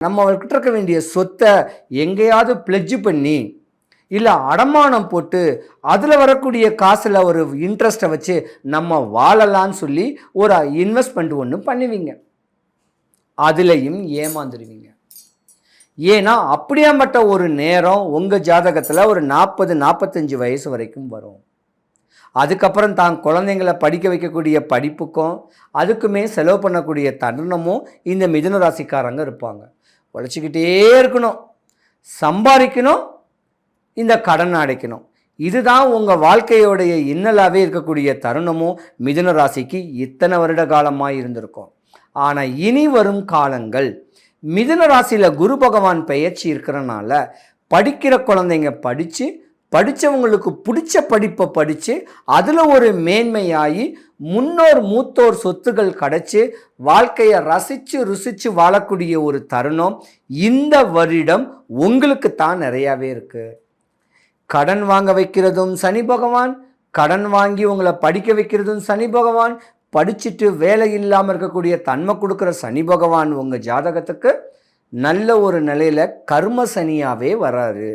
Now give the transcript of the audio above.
நம்ம அவர்கிட்ட இருக்க வேண்டிய சொத்தை எங்கேயாவது பிளெட்ஜ் பண்ணி இல்லை அடமானம் போட்டு அதில் வரக்கூடிய காசில் ஒரு இன்ட்ரெஸ்ட்டை வச்சு நம்ம வாழலான்னு சொல்லி ஒரு இன்வெஸ்ட்மெண்ட் ஒன்று பண்ணுவீங்க. அதுலேயும் ஏமாந்துருவீங்க. ஏன்னா அப்படியாப்பட்ட ஒரு நேரம் உங்கள் ஜாதகத்தில் ஒரு 40-45 வயசு வரைக்கும் வரும். அதுக்கப்புறம் தான் குழந்தைங்களை படிக்க வைக்கக்கூடிய படிப்புக்கும் அதுக்குமே செலவு பண்ணக்கூடிய தருணமும் இந்த மிதுன ராசிக்காரங்க இருப்பாங்க. உழைச்சிக்கிட்டே இருக்கணும், சம்பாதிக்கணும், இந்த கடன் அடைக்கணும். இதுதான் உங்கள் வாழ்க்கையோடைய இன்னலாகவே இருக்கக்கூடிய தருணமும் மிதுன ராசிக்கு இத்தனை வருட காலமாக இருந்திருக்கும். ஆனால் இனி வரும் காலங்கள் மிதுன ராசியில் குரு பகவான் பெயர்ச்சி இருக்கிறனால படிக்கிற குழந்தைங்க படித்தவங்களுக்கு பிடிச்ச படிப்பை படித்து அதில் ஒரு மேன்மையாகி முன்னோர் மூத்தோர் சொத்துகள் கிடைச்சி வாழ்க்கையை ரசித்து ருசித்து வாழக்கூடிய ஒரு தருணம் இந்த வருடம் உங்களுக்கு தான் நிறையாவே இருக்குது. கடன் வாங்க வைக்கிறதும் சனி பகவான், கடன் வாங்கி உங்களை படிக்க வைக்கிறதும் சனி பகவான், படிச்சுட்டு வேலை இல்லாமல் இருக்கக்கூடிய தன்மை கொடுக்குற சனி பகவான் உங்கள் ஜாதகத்துக்கு நல்ல ஒரு நிலையில் கர்ம சனியாகவே வராரு.